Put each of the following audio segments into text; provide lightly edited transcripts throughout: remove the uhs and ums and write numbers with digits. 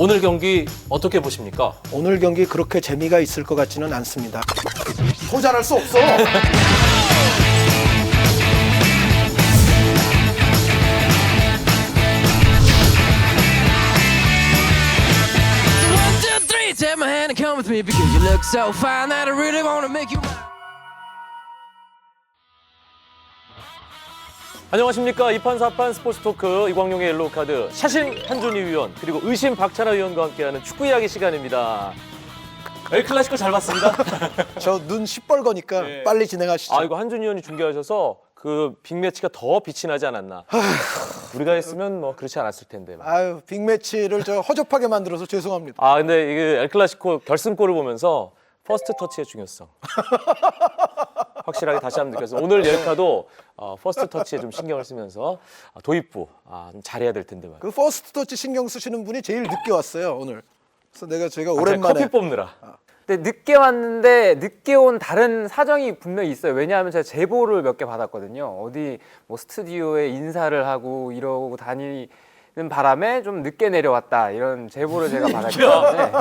오늘 경기 어떻게 보십니까? 오늘 경기 그렇게 재미가 있을 것 같지는 않습니다. 소잘할 수 없어. Take my hand and come with me because you look so fine that I really want to make you mine. 안녕하십니까. 이판사판 스포츠토크 이광용의 옐로우카드 샤신 한준희 위원 그리고 의심 박찬하 위원과 함께하는 축구 이야기 시간입니다. 엘클라시코 잘 봤습니다. 저 눈 시뻘거니까 네. 빨리 진행하시죠. 아 이거 한준희 위원이 중계하셔서 그 빅매치가 더 빛이 나지 않았나. 우리가 했으면 뭐 그렇지 않았을 텐데. 아유, 빅매치를 저 허접하게 만들어서 죄송합니다. 아 근데 이게 엘클라시코 결승골을 보면서 퍼스트 터치의 중요성 확실하게 다시 한번 느꼈어요. 오늘 옐카도 퍼스트 터치에 좀 신경을 쓰면서 도입부 좀 잘해야 될 텐데 말이야. 그 퍼스트 터치 신경 쓰시는 분이 제일 늦게 왔어요, 오늘. 그래서 제가 오랜만에 커피 뽑느라. 근데 늦게 왔는데 늦게 온 다른 사정이 분명히 있어요. 왜냐하면 제가 제보를 몇 개 받았거든요. 어디 뭐 스튜디오에 인사를 하고 이러고 다니는 바람에 좀 늦게 내려왔다 이런 제보를 제가 받았기 때문에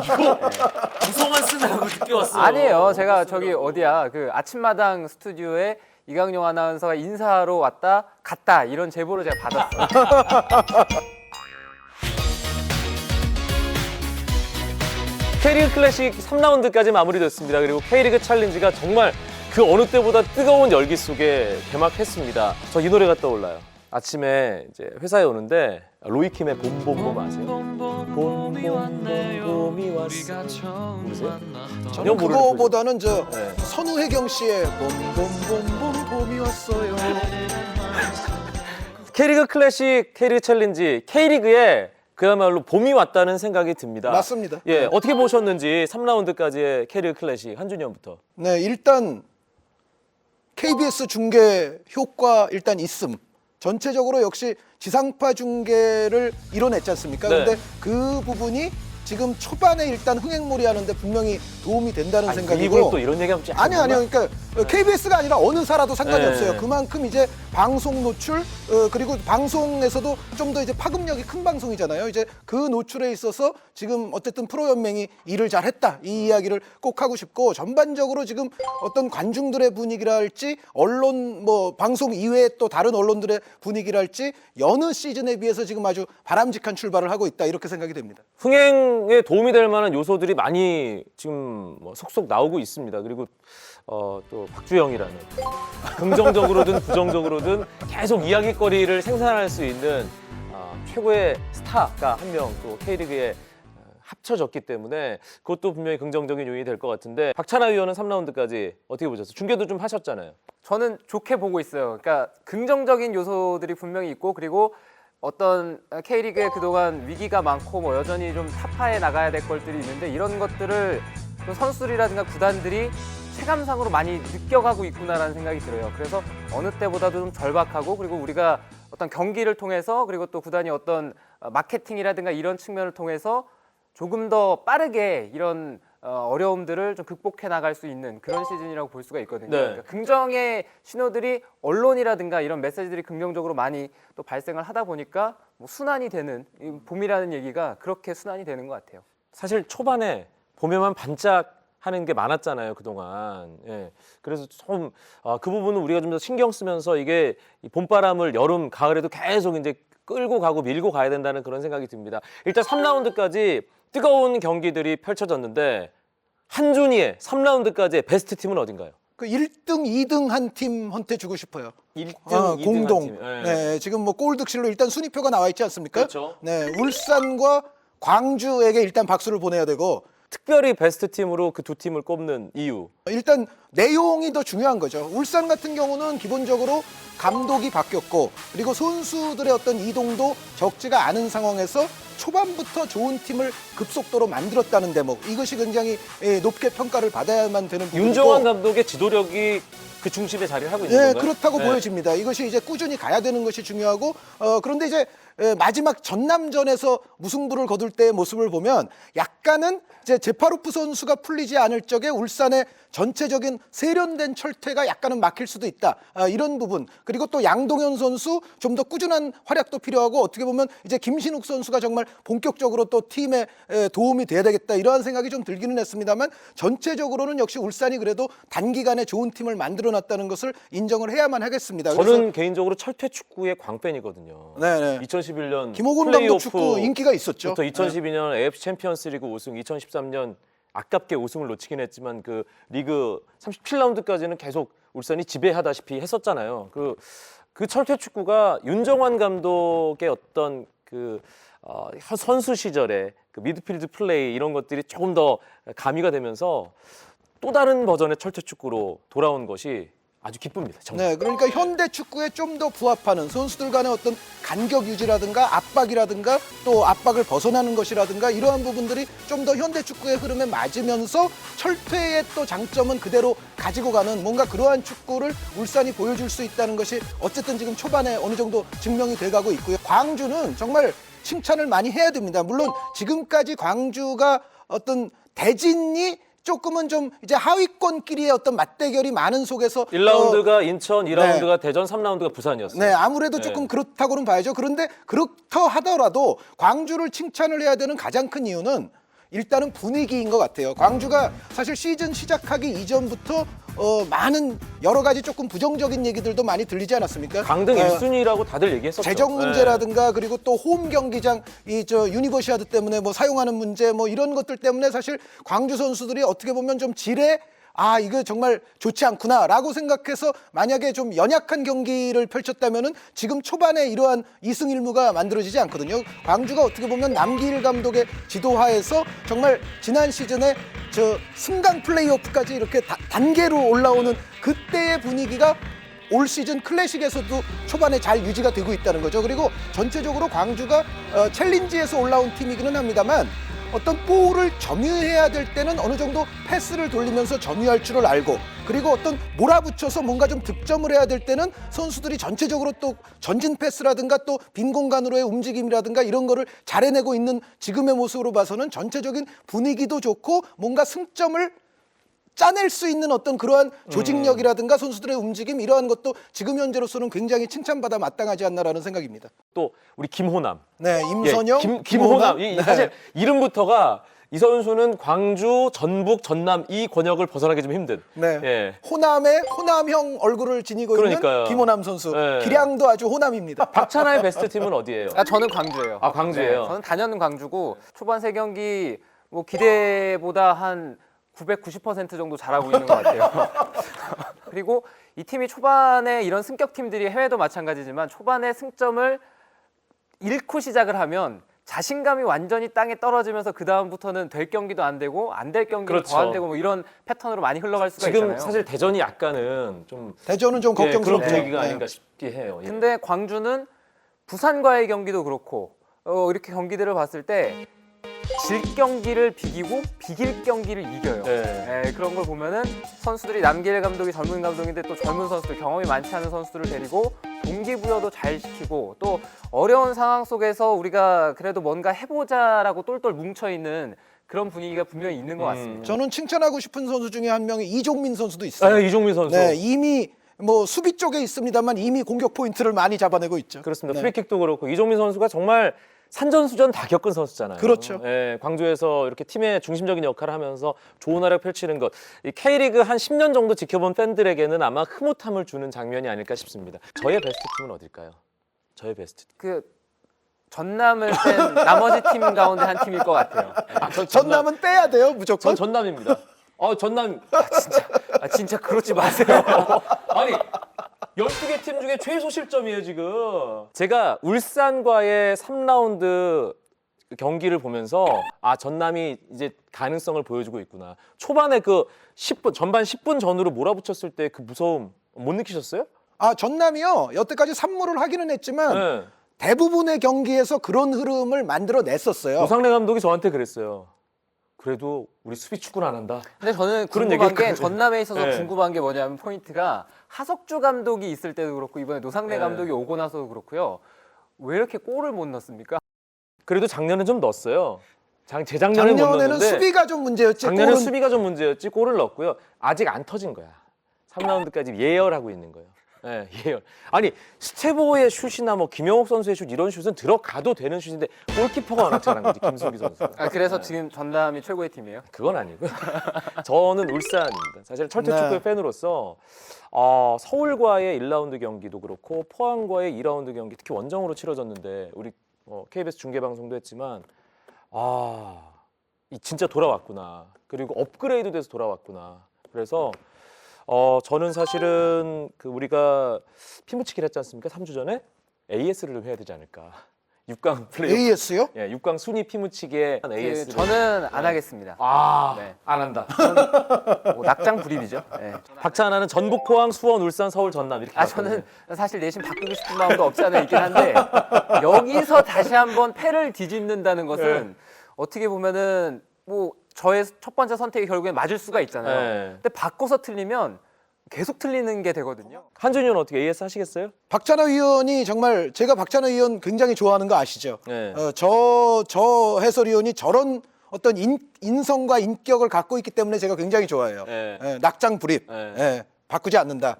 구성만 쓰느라고 늦게 왔어. 아니에요. 제가 저기 어디야 그 아침마당 스튜디오에 이강용 아나운서가 인사하러 왔다 갔다 이런 제보를 제가 받았어요. K리그 클래식 3라운드까지 마무리됐습니다. 그리고 K리그 챌린지가 정말 그 어느 때보다 뜨거운 열기 속에 개막했습니다. 저 이 노래가 떠올라요. 아침에 이제 회사에 오는데 로이킴의 봄봄봄 아세요? 봄봄봄 봄이 왔어. 모르세요? 저는 그거보다는 네. 선우혜경 씨의 봄봄봄봄 봄이 왔어요. K리그 클래식, K리그 챌린지, K리그에 그야말로 봄이 왔다는 생각이 듭니다. 맞습니다. 예, 어떻게 보셨는지 3라운드까지의 K리그 클래식 한준희원부터. 네, 일단 KBS 중계 효과 일단 있음. 전체적으로 역시 지상파 중계를 이뤄냈지 않습니까? 네. 근데 그 부분이 지금 초반에 일단 흥행몰이 하는데 분명히 도움이 된다는 생각이고. 일부러 또 이런 얘기하면 좀 아니요. 그러니까 KBS가 아니라 어느 사라도 상관이 네. 없어요. 그만큼 이제 방송 노출 그리고 방송에서도 좀 더 이제 파급력이 큰 방송이잖아요. 이제 그 노출에 있어서 지금 어쨌든 프로연맹이 일을 잘했다 이 이야기를 꼭 하고 싶고 전반적으로 지금 어떤 관중들의 분위기랄지 언론 뭐 방송 이외에 또 다른 언론들의 분위기랄지 여느 시즌에 비해서 지금 아주 바람직한 출발을 하고 있다 이렇게 생각이 됩니다. 흥행에 도움이 될 만한 요소들이 많이 지금 뭐 속속 나오고 있습니다. 그리고 또 박주영이라는 긍정적으로든 부정적으로든 계속 이야기거리를 생산할 수 있는 최고의 스타가 한 명 또 K리그에 합쳐졌기 때문에 그것도 분명히 긍정적인 요인이 될 것 같은데 박찬하 위원은 3라운드까지 어떻게 보셨어요? 중계도 좀 하셨잖아요. 저는 좋게 보고 있어요. 그러니까 긍정적인 요소들이 분명히 있고 그리고 어떤 K리그에 그동안 위기가 많고 뭐 여전히 좀 타파해 나가야 될 것들이 있는데 이런 것들을 좀 선수들이라든가 구단들이 체감상으로 많이 느껴가고 있구나라는 생각이 들어요. 그래서 어느 때보다도 좀 절박하고 그리고 우리가 어떤 경기를 통해서 그리고 또 구단이 어떤 마케팅이라든가 이런 측면을 통해서 조금 더 빠르게 이런 어려움들을 좀 극복해 나갈 수 있는 그런 시즌이라고 볼 수가 있거든요. 네. 그러니까 긍정의 신호들이 언론이라든가 이런 메시지들이 긍정적으로 많이 또 발생을 하다 보니까 뭐 순환이 되는 이 봄이라는 얘기가 그렇게 순환이 되는 것 같아요. 사실 초반에 보면만 반짝 하는 게 많았잖아요 그동안. 예. 그래서 좀 그 부분은 우리가 좀 더 신경 쓰면서 이게 이 봄바람을 여름 가을에도 계속 이제 끌고 가고 밀고 가야 된다는 그런 생각이 듭니다. 일단 3라운드까지 뜨거운 경기들이 펼쳐졌는데 한준희의 3라운드까지의 베스트 팀은 어딘가요? 그 1등, 2등 한 팀한테 주고 싶어요. 1등, 2등 공동. 한 팀. 예. 네, 지금 뭐 골득실로 일단 순위표가 나와 있지 않습니까? 그렇죠. 네, 울산과 광주에게 일단 박수를 보내야 되고 특별히 베스트 팀으로 그 두 팀을 꼽는 이유. 일단 내용이 더 중요한 거죠. 울산 같은 경우는 기본적으로 감독이 바뀌었고 그리고 선수들의 어떤 이동도 적지가 않은 상황에서 초반부터 좋은 팀을 급속도로 만들었다는 대목 이것이 굉장히 높게 평가를 받아야만 되는 부분이고 윤정환 감독의 지도력이 그 중심에 자리를 하고 있는 네, 건가요? 그렇다고 네. 보여집니다. 이것이 이제 꾸준히 가야 되는 것이 중요하고 그런데 이제 마지막 전남전에서 무승부를 거둘 때의 모습을 보면 약간은 이제 제파로프 선수가 풀리지 않을 적에 울산의 전체적인 세련된 철퇴가 약간은 막힐 수도 있다. 이런 부분. 그리고 또 양동현 선수 좀 더 꾸준한 활약도 필요하고 어떻게 보면 이제 김신욱 선수가 정말 본격적으로 또 팀에 도움이 돼야 되겠다. 이러한 생각이 좀 들기는 했습니다만 전체적으로는 역시 울산이 그래도 단기간에 좋은 팀을 만들어놨다는 것을 인정을 해야만 하겠습니다. 저는 개인적으로 철퇴 축구의 광팬이거든요. 네네. 2011년 김호곤 감독 축구 인기가 있었죠. 부터 2012년 AFC 챔피언스리그 우승, 2013년 아깝게 우승을 놓치긴 했지만 그 리그 37라운드까지는 계속 울산이 지배하다시피 했었잖아요. 그 철퇴 축구가 윤정환 감독의 어떤 선수 시절에 그 미드필드 플레이 이런 것들이 조금 더 가미가 되면서 또 다른 버전의 철퇴 축구로 돌아온 것이 아주 기쁩니다. 정말. 네, 그러니까 현대 축구에 좀 더 부합하는 선수들 간의 어떤 간격 유지라든가 압박이라든가 또 압박을 벗어나는 것이라든가 이러한 부분들이 좀 더 현대 축구의 흐름에 맞으면서 철퇴의 또 장점은 그대로 가지고 가는 뭔가 그러한 축구를 울산이 보여줄 수 있다는 것이 어쨌든 지금 초반에 어느 정도 증명이 돼가고 있고요. 광주는 정말 칭찬을 많이 해야 됩니다. 물론 지금까지 광주가 어떤 대진이 조금은 좀 이제 하위권끼리의 어떤 맞대결이 많은 속에서 1라운드가 인천, 2라운드가 대전, 3라운드가 부산이었어요. 네, 아무래도 조금 그렇다고는 봐야죠. 그런데 그렇다 하더라도 광주를 칭찬을 해야 되는 가장 큰 이유는 일단은 분위기인 것 같아요. 광주가 사실 시즌 시작하기 이전부터 많은 여러 가지 조금 부정적인 얘기들도 많이 들리지 않았습니까? 강등 1순위라고 다들 얘기했었죠. 재정 문제라든가 그리고 또 홈 경기장 유니버시아드 때문에 뭐 사용하는 문제 뭐 이런 것들 때문에 사실 광주 선수들이 어떻게 보면 좀 질에 이거 정말 좋지 않구나라고 생각해서 만약에 좀 연약한 경기를 펼쳤다면은 지금 초반에 이러한 2승 1무가 만들어지지 않거든요. 광주가 어떻게 보면 남기일 감독의 지도하에서 정말 지난 시즌에 승강 플레이오프까지 이렇게 단계로 올라오는 그때의 분위기가 올 시즌 클래식에서도 초반에 잘 유지가 되고 있다는 거죠. 그리고 전체적으로 광주가 챌린지에서 올라온 팀이기는 합니다만 어떤 볼을 점유해야 될 때는 어느 정도 패스를 돌리면서 점유할 줄을 알고 그리고 어떤 몰아붙여서 뭔가 좀 득점을 해야 될 때는 선수들이 전체적으로 또 전진 패스라든가 또 빈 공간으로의 움직임이라든가 이런 거를 잘 해내고 있는 지금의 모습으로 봐서는 전체적인 분위기도 좋고 뭔가 승점을 짜낼 수 있는 어떤 그러한 조직력이라든가 선수들의 움직임 이러한 것도 지금 현재로서는 굉장히 칭찬받아 마땅하지 않나라는 생각입니다. 또 우리 김호남. 네, 임선영, 김호남. 네. 사실 이름부터가 이 선수는 광주, 전북, 전남 이 권역을 벗어나기 좀 힘든. 네. 예. 호남형 얼굴을 지니고 그러니까요. 있는 김호남 선수. 네. 기량도 아주 호남입니다. 박찬하의 베스트 팀은 어디예요? 저는 광주예요. 광주예요. 네, 저는 단연 광주고 초반 3경기 뭐 기대보다 한 990% 정도 잘하고 있는 것 같아요. 그리고 이 팀이 초반에 이런 승격 팀들이 해외도 마찬가지지만 초반에 승점을 잃고 시작을 하면 자신감이 완전히 땅에 떨어지면서 그 다음부터는 될 경기도 안 되고 안 될 경기도 더 안 되고 뭐 이런 패턴으로 많이 흘러갈 수가 지금 있잖아요. 사실 대전이 약간은 좀 대전은 좀 그런 걱정스럽죠. 분위기가 네. 아닌가 싶긴 해요. 예. 근데 광주는 부산과의 경기도 그렇고 이렇게 경기들을 봤을 때 질 경기를 비기고 비길 경기를 이겨요. 네. 그런 걸 보면은 선수들이 남길 감독이 젊은 감독인데 또 젊은 선수들 경험이 많지 않은 선수들을 데리고 동기부여도 잘 시키고 또 어려운 상황 속에서 우리가 그래도 뭔가 해보자라고 똘똘 뭉쳐있는 그런 분위기가 분명히 있는 것 같습니다. 저는 칭찬하고 싶은 선수 중에 한 명이 이종민 선수도 있어요. 이종민 선수. 네, 이미 뭐 수비 쪽에 있습니다만 이미 공격 포인트를 많이 잡아내고 있죠. 그렇습니다. 네. 프리킥도 그렇고 이종민 선수가 정말 산전수전 다 겪은 선수잖아요. 그렇죠. 예, 광주에서 이렇게 팀의 중심적인 역할을 하면서 좋은 활약 펼치는 것. 이 K리그 한 10년 정도 지켜본 팬들에게는 아마 흐뭇함을 주는 장면이 아닐까 싶습니다. 저의 베스트 팀은 어딜까요? 저의 베스트 팀. 그 전남을 뺀 나머지 팀 가운데 한 팀일 것 같아요. 전남은 빼야 돼요, 무조건. 전 전남입니다. 전남. 진짜 그러지 마세요. 아니 12개 팀 중에 최소 실점이에요 지금. 제가 울산과의 3라운드 경기를 보면서 전남이 이제 가능성을 보여주고 있구나. 초반에 그 10분 전반 10분 전으로 몰아붙였을 때 그 무서움 못 느끼셨어요? 전남이요. 여태까지 산무를 하기는 했지만 네. 대부분의 경기에서 그런 흐름을 만들어냈었어요. 노상래 감독이 저한테 그랬어요. 그래도 우리 수비 축구는 안 한다. 근데 저는 그런 궁금한 게 얘기했거든요. 전남에 있어서 네. 궁금한 게 뭐냐면 포인트가 하석주 감독이 있을 때도 그렇고 이번에 노상래 네. 감독이 오고 나서도 그렇고요. 왜 이렇게 골을 못 넣습니까? 그래도 작년에 좀 넣었어요. 재작년에 못 작년에는 넣었는데 수비가 좀 문제였지. 작년에 골은 수비가 좀 문제였지 골을 넣었고요. 아직 안 터진 거야. 3라운드까지 예열하고 있는 거예요. 예, 예열. 아니 스테보의 슛이나 뭐 김영욱 선수의 슛 이런 슛은 들어가도 되는 슛인데 골키퍼가 워낙 잘한 거지 김수기 선수. 그래서 지금 전남이 최고의 팀이에요? 그건 아니고요. 저는 울산입니다. 사실 철퇴 네. 축구의 팬으로서 서울과의 1라운드 경기도 그렇고 포항과의 2라운드 경기 특히 원정으로 치러졌는데 우리 KBS 중계방송도 했지만 이 진짜 돌아왔구나. 그리고 업그레이드돼서 돌아왔구나. 그래서 저는 사실은 우리가 피무치기를 했지 않습니까? 3주 전에 AS를 좀 해야 되지 않을까. 6강 플레이오프. AS요? 예, 6강 순위 피무치기에 AS를. 저는 안 하겠습니다. 네. 안 한다. 뭐 낙장 불입이죠. 네. 박찬하는 전북, 포항, 수원, 울산, 서울, 전남 이렇게. 저는 사실 내심 바꾸고 싶은 마음도 없지 않아 있긴 한데 여기서 다시 한번 패를 뒤집는다는 것은 어떻게 보면은 뭐 저의 첫 번째 선택이 결국엔 맞을 수가 있잖아요. 네. 근데 바꿔서 틀리면 계속 틀리는 게 되거든요. 한준이 형은 어떻게 AS 하시겠어요? 박찬하 위원이 정말 제가 박찬하 위원 굉장히 좋아하는 거 아시죠? 네. 저 해설위원이 저런 어떤 인성과 인격을 갖고 있기 때문에 제가 굉장히 좋아해요. 네. 낙장 불입. 네. 바꾸지 않는다.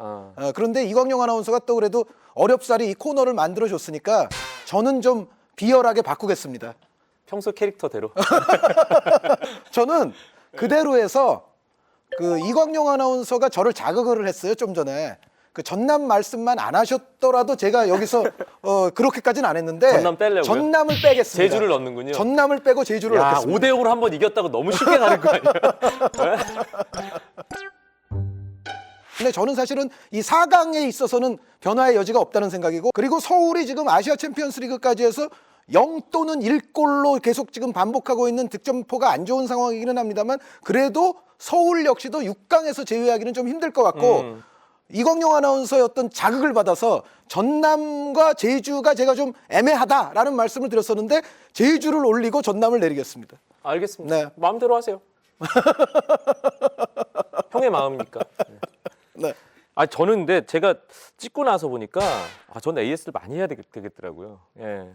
그런데 이광용 아나운서가 또 그래도 어렵사리 이 코너를 만들어줬으니까 저는 좀 비열하게 바꾸겠습니다. 평소 캐릭터대로. 저는 그대로 해서 이광용 아나운서가 저를 자극을 했어요. 좀 전에. 전남 말씀만 안 하셨더라도 제가 여기서 그렇게까지는 안 했는데 전남 빼려고요? 전남을 빼겠습니다. 제주를 넣는군요. 전남을 빼고 제주를 야, 넣겠습니다. 5대 0으로 한 번 이겼다고 너무 쉽게 가는 거 아니야? 근데 저는 사실은 이 4강에 있어서는 변화의 여지가 없다는 생각이고, 그리고 서울이 지금 아시아 챔피언스 리그까지 해서 0 또는 1골로 계속 지금 반복하고 있는 득점포가 안 좋은 상황이기는 합니다만, 그래도 서울 역시도 6강에서 제외하기는 좀 힘들 것 같고 이광용 아나운서의 어떤 자극을 받아서 전남과 제주가 제가 좀 애매하다라는 말씀을 드렸었는데 제주를 올리고 전남을 내리겠습니다. 알겠습니다. 네. 마음대로 하세요. 형의 마음이니까. 네. 저는 근데 제가 찍고 나서 보니까 저는 AS를 많이 해야 되겠더라고요. 예.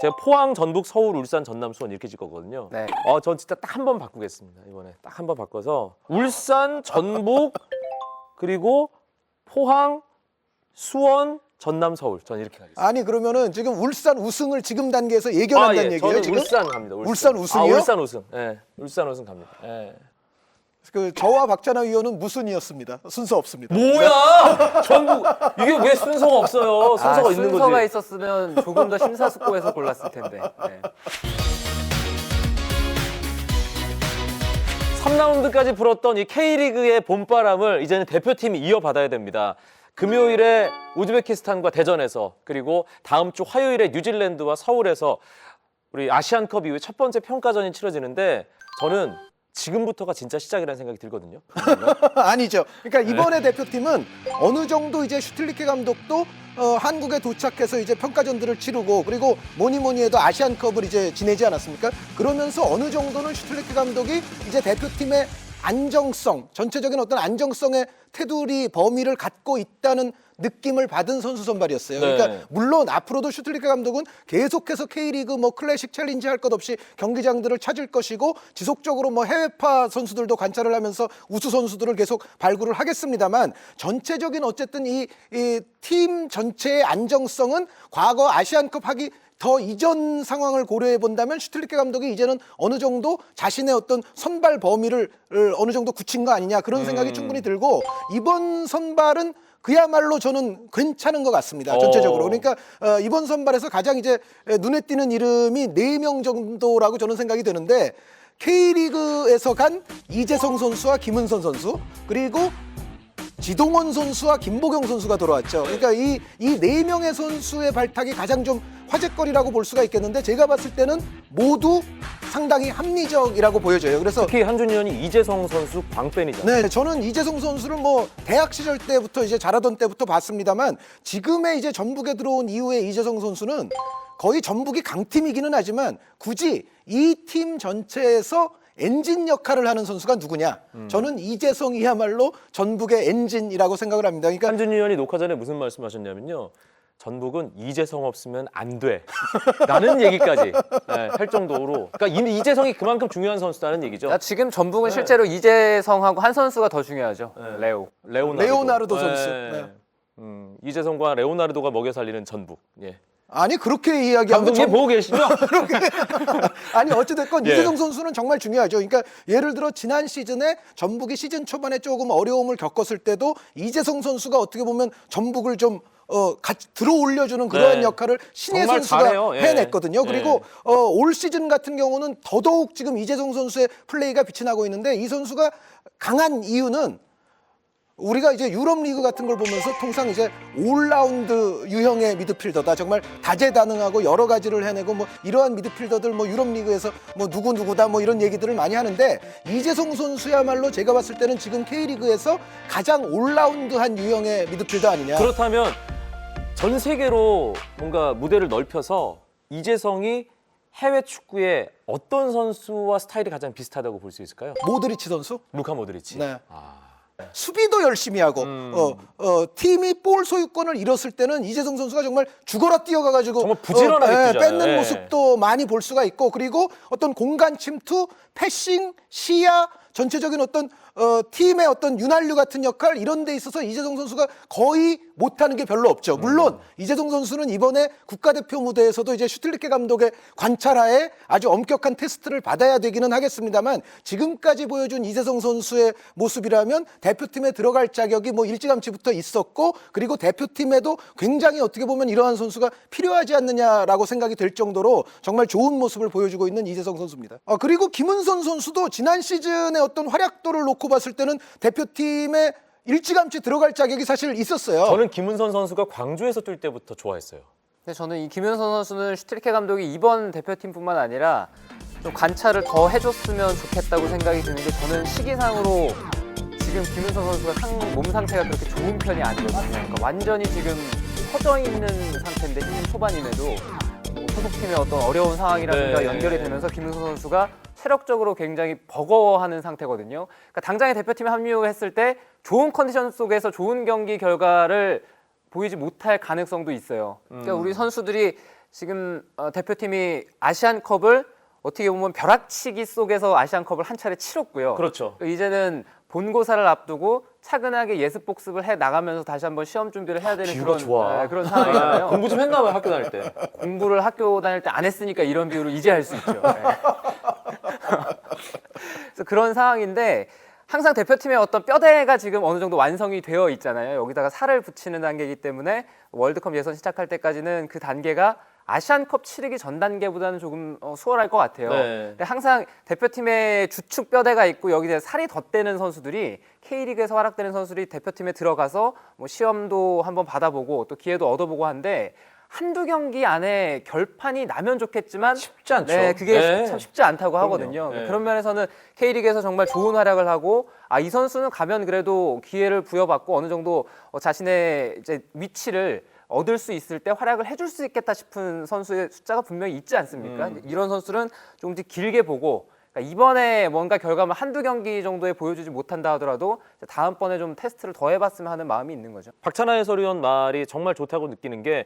제가 포항, 전북, 서울, 울산, 전남, 수원 이렇게 찍었거든요. 네. 전 진짜 딱 한 번 바꾸겠습니다. 이번에 딱 한 번 바꿔서 울산, 전북 그리고 포항, 수원, 전남, 서울. 전 이렇게 가겠습니다. 아니 그러면은 지금 울산 우승을 지금 단계에서 예견한다는 얘기예요? 저는 지금? 울산 갑니다. 울산 우승이요? 울산 우승. 예. 울산 우승 갑니다. 예. 저와 박찬하 위원은 무순이었습니다. 순서 없습니다. 뭐야? 전국 이게 왜 순서가 없어요? 순서가 있는 순서가 거지. 있었으면 조금 더 심사숙고해서 골랐을 텐데. 네. 3라운드까지 불었던 이 K리그의 봄바람을 이제는 대표팀이 이어받아야 됩니다. 금요일에 우즈베키스탄과 대전에서, 그리고 다음 주 화요일에 뉴질랜드와 서울에서 우리 아시안컵 이후에 첫 번째 평가전이 치러지는데 저는 지금부터가 진짜 시작이라는 생각이 들거든요. 아니죠. 그러니까 이번에 대표팀은 어느 정도 이제 슈틸리케 감독도 한국에 도착해서 이제 평가전들을 치르고, 그리고 뭐니 해도 아시안컵을 이제 지내지 않았습니까? 그러면서 어느 정도는 슈틸리케 감독이 이제 대표팀의 안정성, 전체적인 어떤 안정성의 테두리 범위를 갖고 있다는 느낌을 받은 선수 선발이었어요. 네. 그러니까 물론 앞으로도 슈틸리케 감독은 계속해서 K리그 클래식 챌린지 할 것 없이 경기장들을 찾을 것이고, 지속적으로 해외파 선수들도 관찰을 하면서 우수 선수들을 계속 발굴을 하겠습니다만, 전체적인 어쨌든 이 팀 전체의 안정성은 과거 아시안컵 하기 더 이전 상황을 고려해 본다면 슈틸리케 감독이 이제는 어느 정도 자신의 어떤 선발 범위를 어느 정도 굳힌 거 아니냐, 그런 생각이 충분히 들고, 이번 선발은 그야말로 저는 괜찮은 것 같습니다. 전체적으로. 그러니까 이번 선발에서 가장 이제 눈에 띄는 이름이 4명 정도라고 저는 생각이 드는데, K리그에서 간 이재성 선수와 김은선 선수, 그리고 지동원 선수와 김보경 선수가 돌아왔죠. 그러니까 이 4명의 선수의 발탁이 가장 좀 화제거리라고 볼 수가 있겠는데, 제가 봤을 때는 모두 상당히 합리적이라고 보여져요. 그래서 특히 한준희 의원이 이재성 선수 광팬이잖아요. 네, 저는 이재성 선수를 대학 시절 때부터 이제 잘하던 때부터 봤습니다만, 지금의 이제 전북에 들어온 이후에 이재성 선수는 거의 전북이 강팀이기는 하지만 굳이 이 팀 전체에서 엔진 역할을 하는 선수가 누구냐? 저는 이재성이야말로 전북의 엔진이라고 생각을 합니다. 그러니까 한준희 의원이 녹화 전에 무슨 말씀하셨냐면요. 전북은 이재성 없으면 안 돼. 라는 얘기까지 할 정도로. 그러니까 이미 이재성이 그만큼 중요한 선수다는 얘기죠. 아, 지금 전북은 실제로 이재성하고 한 선수가 더 중요하죠. 레오. 레오나르도 선수. 네. 이재성과 레오나르도가 먹여 살리는 전북. 예. 아니 그렇게 이야기하면 감독님 보고 계시죠? 아니 어찌됐건 예. 이재성 선수는 정말 중요하죠. 그러니까 예를 들어 지난 시즌에 전북이 시즌 초반에 조금 어려움을 겪었을 때도 이재성 선수가 어떻게 보면 전북을 좀 같이 들어 올려주는 그러한 네. 역할을 신예 정말 선수가 잘해요. 예. 해냈거든요. 예. 그리고 올 시즌 같은 경우는 더더욱 지금 이재성 선수의 플레이가 빛이 나고 있는데 이 선수가 강한 이유는 우리가 이제 유럽 리그 같은 걸 보면서 통상 이제 올라운드 유형의 미드필더다. 정말 다재다능하고 여러 가지를 해내고 뭐 이러한 미드필더들 뭐 유럽 리그에서 뭐 누구다 뭐 이런 얘기들을 많이 하는데 이재성 선수야말로 제가 봤을 때는 지금 K리그에서 가장 올라운드한 유형의 미드필더 아니냐. 그렇다면 전 세계로 뭔가 무대를 넓혀서 이재성이 해외 축구에 어떤 선수와 스타일이 가장 비슷하다고 볼 수 있을까요? 모드리치 선수? 루카 모드리치. 네. 수비도 열심히 하고 팀이 볼 소유권을 잃었을 때는 이재성 선수가 정말 죽어라 뛰어가가지고 정말 부지런하게 뛰잖아요. 뺏는 예. 모습도 많이 볼 수가 있고 그리고 어떤 공간 침투, 패싱, 시야 전체적인 어떤 팀의 어떤 윤활유 같은 역할 이런 데 있어서 이재성 선수가 거의 못하는 게 별로 없죠. 물론 이재성 선수는 이번에 국가대표 무대에서도 이제 슈틸리케 감독의 관찰하에 아주 엄격한 테스트를 받아야 되기는 하겠습니다만 지금까지 보여준 이재성 선수의 모습이라면 대표팀에 들어갈 자격이 뭐 일찌감치부터 있었고 그리고 대표팀에도 굉장히 어떻게 보면 이러한 선수가 필요하지 않느냐라고 생각이 될 정도로 정말 좋은 모습을 보여주고 있는 이재성 선수입니다. 그리고 김은선 선수도 지난 시즌의 어떤 활약도를 놓고 봤을 때는 대표팀에 일찌감치 들어갈 자격이 사실 있었어요. 저는 김은선 선수가 광주에서 뛸 때부터 좋아했어요. 근데 저는 이 김현선 선수는 슈틸케 감독이 이번 대표팀뿐만 아니라 좀 관찰을 더 해줬으면 좋겠다고 생각이 드는 게 저는 시기상으로 지금 김은선 선수가 몸 상태가 그렇게 좋은 편이 아니거든요. 그러니까 완전히 지금 퍼져 있는 상태인데 시즌 초반임에도 뭐 소속팀의 어떤 어려운 상황이라든가 네. 연결이 되면서 김은선 선수가 체력적으로 굉장히 버거워하는 상태거든요. 그러니까 당장에 대표팀에 합류했을 때 좋은 컨디션 속에서 좋은 경기 결과를 보이지 못할 가능성도 있어요. 그러니까 우리 선수들이 지금 대표팀이 아시안컵을 어떻게 보면 벼락치기 속에서 아시안컵을 한 차례 치렀고요. 그렇죠. 이제는 본고사를 앞두고 차근하게 예습 복습을 해 나가면서 다시 한번 시험 준비를 해야 되는 비유가 좋아. 그런 상황이잖아요. 공부 좀 했나 봐요, 학교 다닐 때. 공부를 학교 다닐 때 안 했으니까 이런 비유를 이제 할 수 있죠. 네. 그래서 그런 상황인데 항상 대표팀의 어떤 뼈대가 지금 어느 정도 완성이 되어 있잖아요. 여기다가 살을 붙이는 단계이기 때문에 월드컵 예선 시작할 때까지는 그 단계가 아시안컵 치르기 전 단계보다는 조금 수월할 것 같아요. 네. 근데 항상 대표팀의 주축 뼈대가 있고 여기에 살이 덧대는 선수들이 K리그에서 활약되는 선수들이 대표팀에 들어가서 뭐 시험도 한번 받아보고 또 기회도 얻어보고 한데 한두 경기 안에 결판이 나면 좋겠지만 쉽지 않죠. 네, 그게 네. 참 쉽지 않다고 하거든요. 네. 그런 면에서는 K리그에서 정말 좋은 활약을 하고 이 선수는 가면 그래도 기회를 부여받고 어느 정도 자신의 이제 위치를 얻을 수 있을 때 활약을 해줄 수 있겠다 싶은 선수의 숫자가 분명히 있지 않습니까? 이런 선수는 조금 더 길게 보고 그러니까 이번에 뭔가 결과만 한두 경기 정도에 보여주지 못한다 하더라도 다음번에 좀 테스트를 더 해봤으면 하는 마음이 있는 거죠. 박찬하 해설위원 말이 정말 좋다고 느끼는 게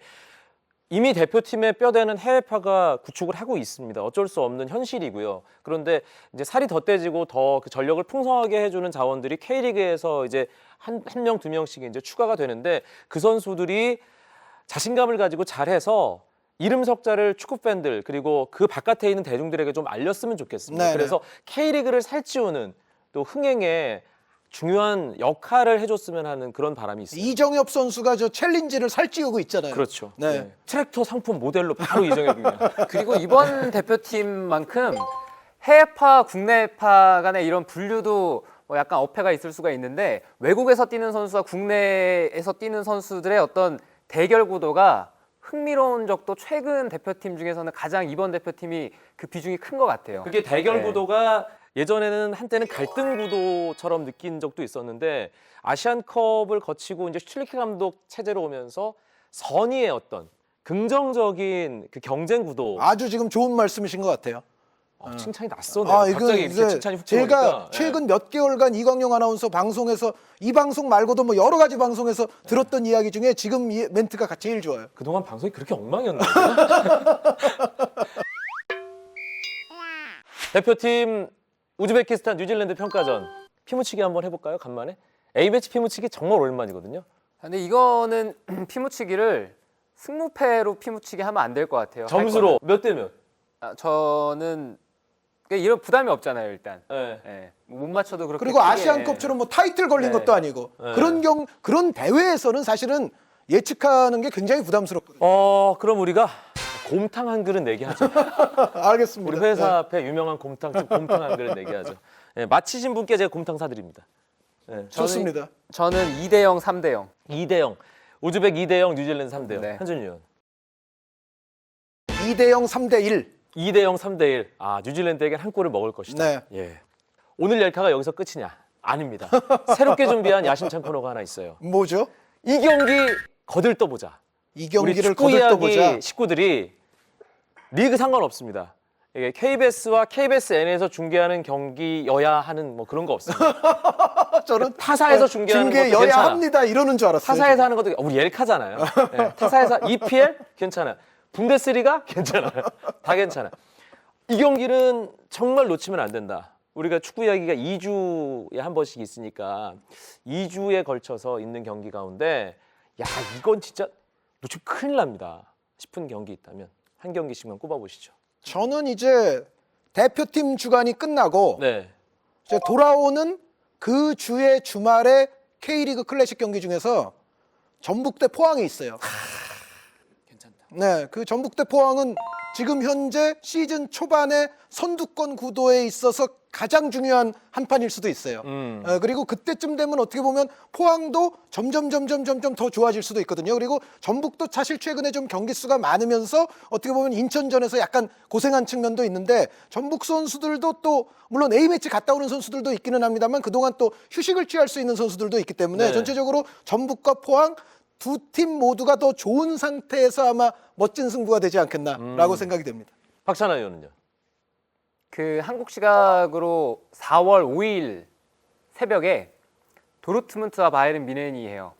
이미 대표팀의 뼈대는 해외파가 구축을 하고 있습니다. 어쩔 수 없는 현실이고요. 그런데 이제 살이 덧대지고 더 그 전력을 풍성하게 해주는 자원들이 K리그에서 이제 한 명, 두 명씩 이제 추가가 되는데 그 선수들이 자신감을 가지고 잘해서 이름 석자를 축구 팬들 그리고 그 바깥에 있는 대중들에게 좀 알렸으면 좋겠습니다. 네네. 그래서 K리그를 살찌우는 또 흥행에 중요한 역할을 해줬으면 하는 그런 바람이 있어요. 이정엽 선수가 저 챌린지를 살찌우고 있잖아요. 그렇죠. 네. 네. 트랙터 상품 모델로 바로 이정엽입니다. 그리고 이번 대표팀만큼 해외파, 국내파 간의 이런 분류도 뭐 약간 어폐가 있을 수가 있는데 외국에서 뛰는 선수와 국내에서 뛰는 선수들의 어떤 대결 구도가 흥미로운 적도 최근 대표팀 중에서는 가장 이번 대표팀이 그 비중이 큰 것 같아요. 그게 대결 네. 구도가 예전에는 한때는 갈등 구도처럼 느낀 적도 있었는데 아시안컵을 거치고 이제 슈틸리케 감독 체제로 오면서 선의의 어떤 긍정적인 그 경쟁 구도. 아주 지금 좋은 말씀이신 것 같아요. 칭찬이 낯서네요. 갑자기 이렇게 칭찬이 훅 제가 들어오니까. 최근 몇 개월간 이광용 아나운서 방송에서 이 방송 말고도 뭐 여러 가지 방송에서 들었던 이야기 중에 지금 이 멘트가 제일 좋아요. 그동안 방송이 그렇게 엉망이었나요? 대표팀 우즈베키스탄 뉴질랜드 평가전 피무치기 한번 해볼까요? 간만에 A매치 피무치기 정말 오랜만이거든요. 근데 이거는 피무치기를 승무패로 피무치기 하면 안 될 것 같아요. 점수로 몇 대 몇? 저는 이런 부담이 없잖아요 일단. 네. 예, 못 맞춰도 그렇게. 그리고 크게- 아시안컵처럼 뭐 타이틀 걸린 네. 것도 아니고 네. 그런 대회에서는 사실은 예측하는 게 굉장히 부담스럽거든요. 그럼 우리가 곰탕 한 그릇 내기 하죠. 알겠습니다. 우리 회사 앞에 유명한 곰탕집 곰탕 한 그릇 내기 하죠. 네, 마치신 분께 제가 곰탕 사드립니다. 네. 좋습니다. 저는 2대0, 3대0. 2대0 우즈벡 2대0 뉴질랜드 3대0 네. 한준희 의원 2대0, 3대1. 2대0 3대1 뉴질랜드에겐 한 골을 먹을 것이다. 네. 예. 오늘 열카가 여기서 끝이냐? 아닙니다. 새롭게 준비한 야심찬 코너가 하나 있어요. 뭐죠? 이 경기 거들떠보자. 이 우리 경기를 축구 이야기 거들떠보자. 식구들이 리그 상관없습니다. 이게 KBS와 KBSN에서 중계하는 경기여야 하는 뭐 그런 거 없습니다. 저는 타사에서 중계하는 것도 중계여야 괜찮아. 합니다 이러는 줄 알았어요. 타사에서 하는 것도 우리 엘카잖아요. 네, 타사에서 EPL 괜찮아. 분데스리가 괜찮아. 다 괜찮아. 이 경기는 정말 놓치면 안 된다. 우리가 축구 이야기가 2주에 한 번씩 있으니까 2주에 걸쳐서 있는 경기 가운데 야 이건 진짜 놓치면 큰일 납니다 싶은 경기 있다면 한 경기씩만 꼽아보시죠. 저는 이제 대표팀 주간이 끝나고 네. 이제 돌아오는 그 주의 주말에 K리그 클래식 경기 중에서 전북 대 포항이 있어요. 괜찮다. 네, 그 전북 대 포항은 지금 현재 시즌 초반에 선두권 구도에 있어서 가장 중요한 한판일 수도 있어요. 그리고 그때쯤 되면 어떻게 보면 포항도 점점 더 좋아질 수도 있거든요. 그리고 전북도 사실 최근에 좀 경기 수가 많으면서 어떻게 보면 인천전에서 약간 고생한 측면도 있는데 전북 선수들도 또 물론 A매치 갔다 오는 선수들도 있기는 합니다만 그동안 또 휴식을 취할 수 있는 선수들도 있기 때문에 네. 전체적으로 전북과 포항 두 팀 모두가 더 좋은 상태에서 아마 멋진 승부가 되지 않겠나라고 생각이 됩니다. 박찬하 의원은요? 그 한국 시각으로 4월 5일 새벽에 도르트문트와 바이에른 뮌헨이 해요.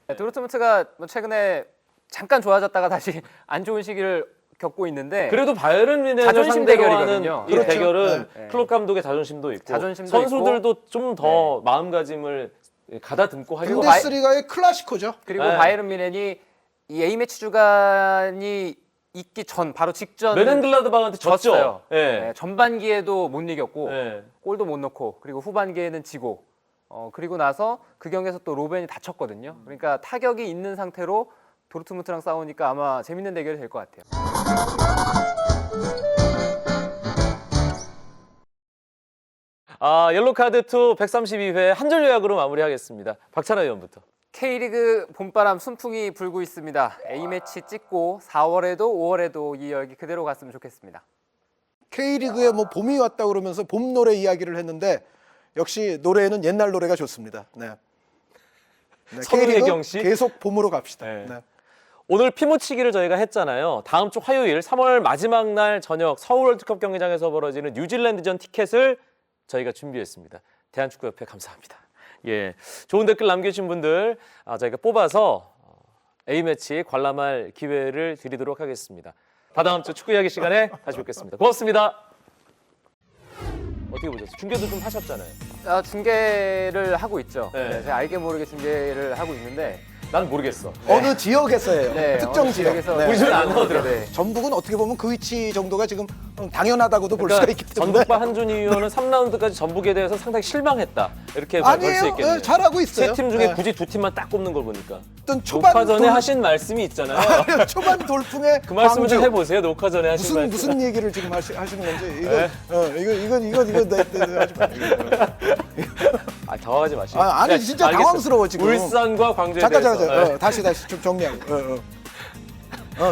네, 도르트문트가 뭐 최근에 잠깐 좋아졌다가 다시 안 좋은 시기를 겪고 있는데 그래도 바이에른 뮌헨을 자존심 상대로 하는 대결이거든요. 이 그렇죠. 대결은 네. 클럽 감독의 자존심도 있고 자존심도 선수들도 좀 더 마음가짐을 가다듬고 하려고 분데스리가의 클라시코죠. 그리고 네. 바이에른 뮌헨이 이 A매치 주간이 있기 전 바로 직전 메넨글라드바흐한테 졌죠. 졌어요. 예. 네, 전반기에도 못 이겼고 예. 골도 못 넣고 그리고 후반기에는 지고 그리고 나서 그 경기에서 또 로벤이 다쳤거든요. 그러니까 타격이 있는 상태로 도르트문트랑 싸우니까 아마 재밌는 대결이 될 것 같아요. 옐로카드 2 132회 한줄 요약으로 마무리하겠습니다. 박찬하 의원부터. K리그 봄바람 순풍이 불고 있습니다. A매치 찍고 4월에도 5월에도 이 열기 그대로 갔으면 좋겠습니다. K리그에 뭐 봄이 왔다 그러면서 봄 노래 이야기를 했는데 역시 노래는 옛날 노래가 좋습니다. 네. 네, 선우혜경 씨? 계속 봄으로 갑시다. 네. 네. 오늘 피무치기를 저희가 했잖아요. 다음 주 화요일 3월 마지막 날 저녁 서울 월드컵 경기장에서 벌어지는 뉴질랜드전 티켓을 저희가 준비했습니다. 대한축구협회 감사합니다. 예, 좋은 댓글 남겨주신 분들 저희가 뽑아서 A매치 관람할 기회를 드리도록 하겠습니다. 다다음 주 축구 이야기 시간에 다시 뵙겠습니다. 고맙습니다. 어떻게 보셨어요? 중계도 좀 하셨잖아요. 중계를 하고 있죠. 네. 네, 제가 알게 모르게 중계를 하고 있는데 난 모르겠어. 어느 지역에서예요. 네, 특정 어느 지역. 지역에서 네. 우리 집은 안 나오더라고요. 네. 전북은 어떻게 보면 그 위치 정도가 지금 당연하다고도 볼 수가 그러니까 있기 때문에. 전북과 한준희 의원은 3라운드까지 전북에 대해서 상당히 실망했다. 이렇게 볼 수 아니에요. 있겠네요. 네, 잘하고 있어요. 세 팀 중에 네. 굳이 두 팀만 딱 꼽는 걸 보니까. 어떤 초반 녹화 전에 돌- 하신 말씀이 있잖아요. 아니요, 초반 돌풍에 그 말씀을 좀 광주. 해보세요. 녹화 전에 하신 말씀. 무슨 얘기를 지금 하시는 건지 이거 네. 이거 하지 마세요. 더 하지 마시고. 아니, 네, 진짜 알겠어요. 당황스러워, 지금. 울산과 광주에 잠깐 대해서. 네. 다시 좀 정리하고.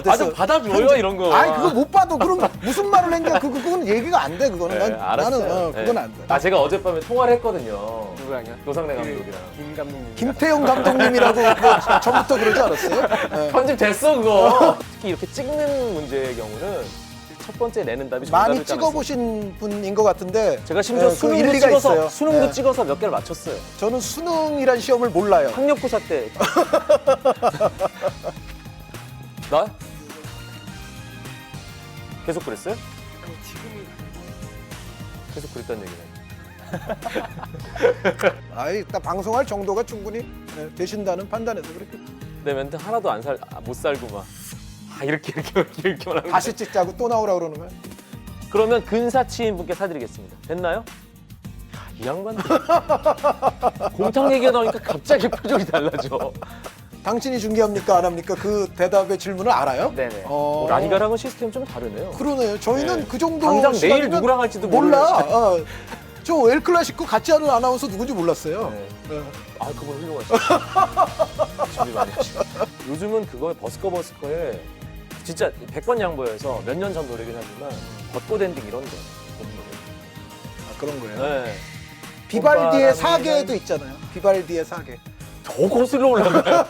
됐어. 좀 받아줘요, 이런 거. 아니 그거 못 봐도 그럼 무슨 말을 했냐 그건 얘기가 안 돼 그거는. 네, 나는 알았어요. 그건 네. 안 돼. 제가 어젯밤에 통화를 했거든요. 누구랑요? 노상래 그 감독이랑. 김 감독님. 김태형 감독님이라고 그거 전부터 그러지 않았어요? 네. 편집 됐어 그거. 특히 이렇게 찍는 문제의 경우는 첫 번째 내는 답이 많이 정답이지 않았어요. 찍어보신 분인 것 같은데 제가 심지어 그 수능도 일리가 찍어서 있어요. 수능도 예. 찍어서 몇 개를 맞췄어요. 저는 수능이란 시험을 몰라요. 학력고사 때. 나? 계속 그랬어요? 계속 그랬다는 얘기네. 아이, 딱 방송할 정도가 충분히 되신다는 판단에서 그렇게 내 멘트 하나도 못 살고 막 이렇게만 하고 다시 찍자고 또 나오라 그러는 거야. 그러면 근사치인 분께 사드리겠습니다. 됐나요? 야, 이 양반 공탕 얘기가 나오니까 갑자기 표정이 달라져. 당신이 중계합니까 안 합니까? 그 대답의 질문을 알아요? 네네. 라니가랑은 시스템이 좀 다르네요. 그러네요. 저희는 네. 그 정도 당장 내일 시간이면 누구랑 할지도 몰라. 저 엘클라시코 같이 하는 아나운서 누군지 몰랐어요. 네. 예. 아, 그분 훌륭하시죠. 준비 많이 하시고. 요즘은 그거에 버스커에 진짜 100번 양보해서 몇 년 전 노래긴 하지만 벚꽃 엔딩 이런 거. 아, 그런 거예요. 네. 비발디의 봄바람이면 사계도 있잖아요. 비발디의 사계. 더 거슬러 올라가요.